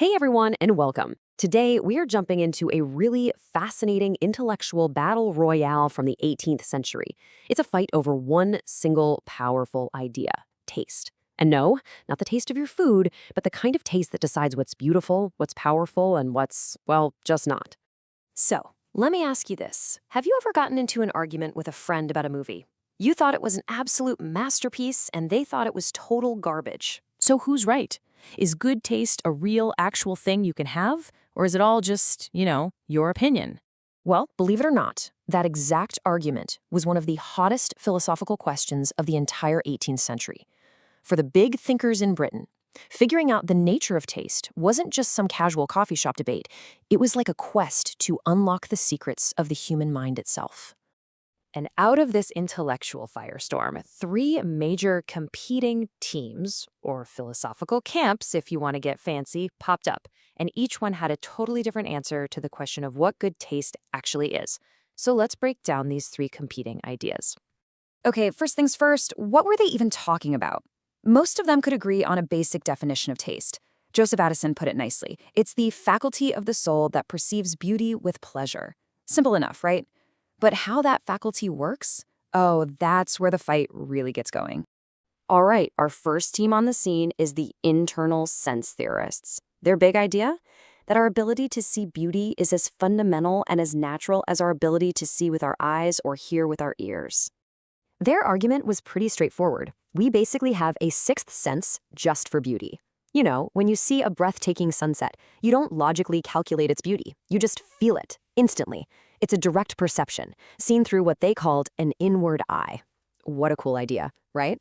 Hey everyone, and welcome. Today, we are jumping into a really fascinating intellectual battle royale from the 18th century. It's a fight over one single powerful idea: taste. And no, not the taste of your food, but the kind of taste that decides what's beautiful, what's powerful, and what's, well, just not. So, let me ask you this. Have you ever gotten into an argument with a friend about a movie? You thought it was an absolute masterpiece, and they thought it was total garbage. So who's right? Is good taste a real, actual thing you can have? Or is it all just, your opinion? Well, believe it or not, that exact argument was one of the hottest philosophical questions of the entire 18th century. For the big thinkers in Britain, figuring out the nature of taste wasn't just some casual coffee shop debate. It was like a quest to unlock the secrets of the human mind itself. And out of this intellectual firestorm, three major competing teams, or philosophical camps if you want to get fancy, popped up. And each one had a totally different answer to the question of what good taste actually is. So let's break down these three competing ideas. Okay, first things first, what were they even talking about? Most of them could agree on a basic definition of taste. Joseph Addison put it nicely. It's the faculty of the soul that perceives beauty with pleasure. Simple enough, right? But how that faculty works? Oh, that's where the fight really gets going. All right, our first team on the scene is the internal sense theorists. Their big idea? That our ability to see beauty is as fundamental and as natural as our ability to see with our eyes or hear with our ears. Their argument was pretty straightforward. We basically have a sixth sense just for beauty. You know, when you see a breathtaking sunset, you don't logically calculate its beauty. You just feel it, instantly. It's a direct perception, seen through what they called an inward eye. What a cool idea, right?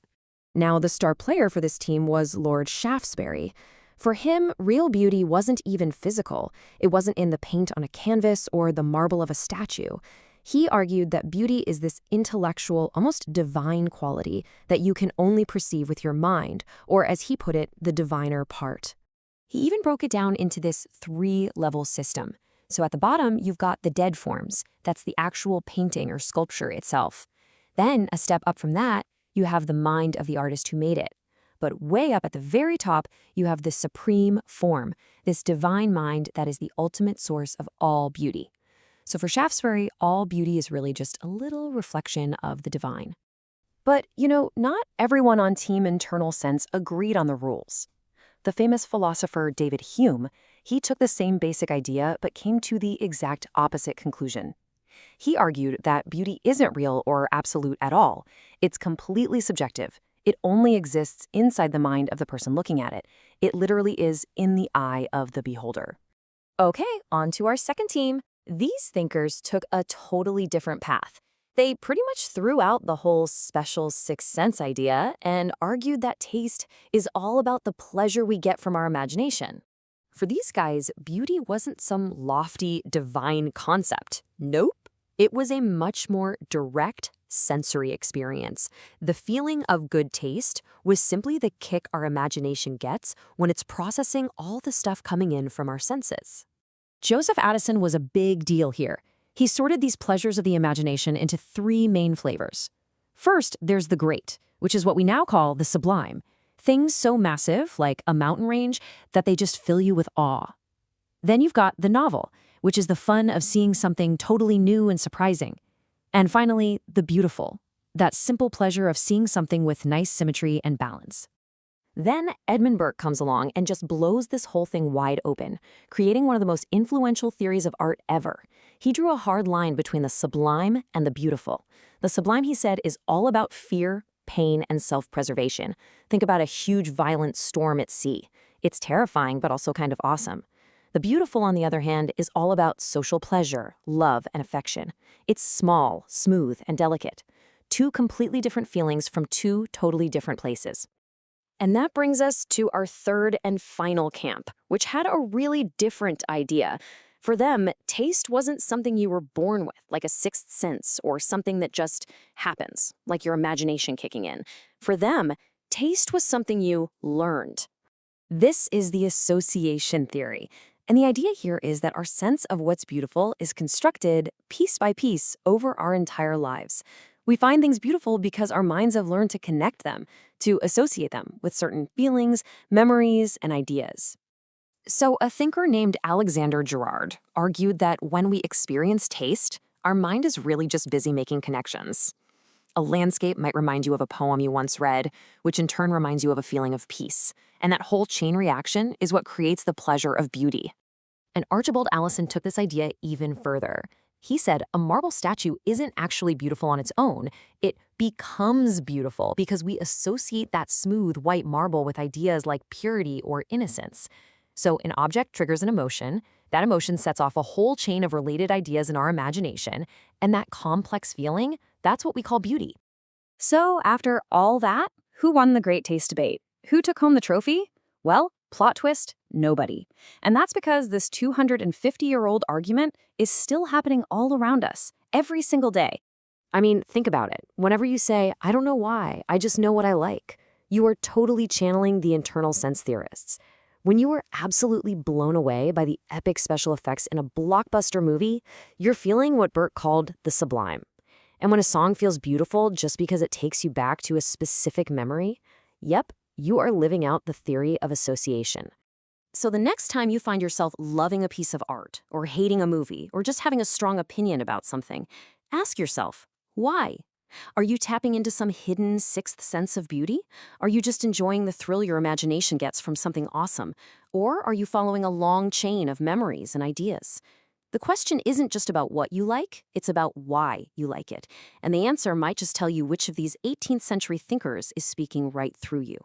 Now, the star player for this team was Lord Shaftesbury. For him, real beauty wasn't even physical. It wasn't in the paint on a canvas or the marble of a statue. He argued that beauty is this intellectual, almost divine quality that you can only perceive with your mind, or as he put it, the diviner part. He even broke it down into this three-level system. So at the bottom, you've got the dead forms. That's the actual painting or sculpture itself. Then, a step up from that, you have the mind of the artist who made it. But way up at the very top, you have the supreme form, this divine mind that is the ultimate source of all beauty. So for Shaftesbury, all beauty is really just a little reflection of the divine. But, not everyone on Team Internal Sense agreed on the rules. The famous philosopher David Hume, he took the same basic idea but came to the exact opposite conclusion. He argued that beauty isn't real or absolute at all. It's completely subjective. It only exists inside the mind of the person looking at it. It literally is in the eye of the beholder. Okay, on to our second team. These thinkers took a totally different path. They pretty much threw out the whole special sixth sense idea and argued that taste is all about the pleasure we get from our imagination. For these guys, beauty wasn't some lofty, divine concept. Nope. It was a much more direct sensory experience. The feeling of good taste was simply the kick our imagination gets when it's processing all the stuff coming in from our senses. Joseph Addison was a big deal here. He sorted these pleasures of the imagination into three main flavors. First, there's the great, which is what we now call the sublime. Things so massive, like a mountain range, that they just fill you with awe. Then you've got the novel, which is the fun of seeing something totally new and surprising. And finally, the beautiful, that simple pleasure of seeing something with nice symmetry and balance. Then Bert comes along and just blows this whole thing wide open, creating one of the most influential theories of art ever. He drew a hard line between the sublime and the beautiful. The sublime, he said, is all about fear, pain, and self-preservation. Think about a huge, violent storm at sea. It's terrifying, but also kind of awesome. The beautiful, on the other hand, is all about social pleasure, love, and affection. It's small, smooth, and delicate. Two completely different feelings from two totally different places. And that brings us to our third and final camp, which had a really different idea. For them, taste wasn't something you were born with, like a sixth sense, or something that just happens, like your imagination kicking in. For them, taste was something you learned. This is the association theory. And the idea here is that our sense of what's beautiful is constructed piece by piece over our entire lives. We find things beautiful because our minds have learned to connect them, to associate them with certain feelings, memories, and ideas. So, a thinker named Alexander Gerard argued that when we experience taste, our mind is really just busy making connections. A landscape might remind you of a poem you once read, which in turn reminds you of a feeling of peace. And that whole chain reaction is what creates the pleasure of beauty. And Archibald Allison took this idea even further. He said a marble statue isn't actually beautiful on its own. It becomes beautiful because we associate that smooth white marble with ideas like purity or innocence. So an object triggers an emotion, that emotion sets off a whole chain of related ideas in our imagination, and that complex feeling, that's what we call beauty. So after all that, who won the great taste debate? Who took home the trophy? Well, plot twist, nobody. And that's because this 250-year-old argument is still happening all around us, every single day. I mean, think about it. Whenever you say, I don't know why, I just know what I like, you are totally channeling the internal sense theorists. When you are absolutely blown away by the epic special effects in a blockbuster movie, you're feeling what Bert called the sublime. And when a song feels beautiful just because it takes you back to a specific memory, yep, you are living out the theory of association. So the next time you find yourself loving a piece of art, or hating a movie, or just having a strong opinion about something, ask yourself, why? Are you tapping into some hidden sixth sense of beauty? Are you just enjoying the thrill your imagination gets from something awesome? Or are you following a long chain of memories and ideas? The question isn't just about what you like, it's about why you like it. And the answer might just tell you which of these 18th century thinkers is speaking right through you.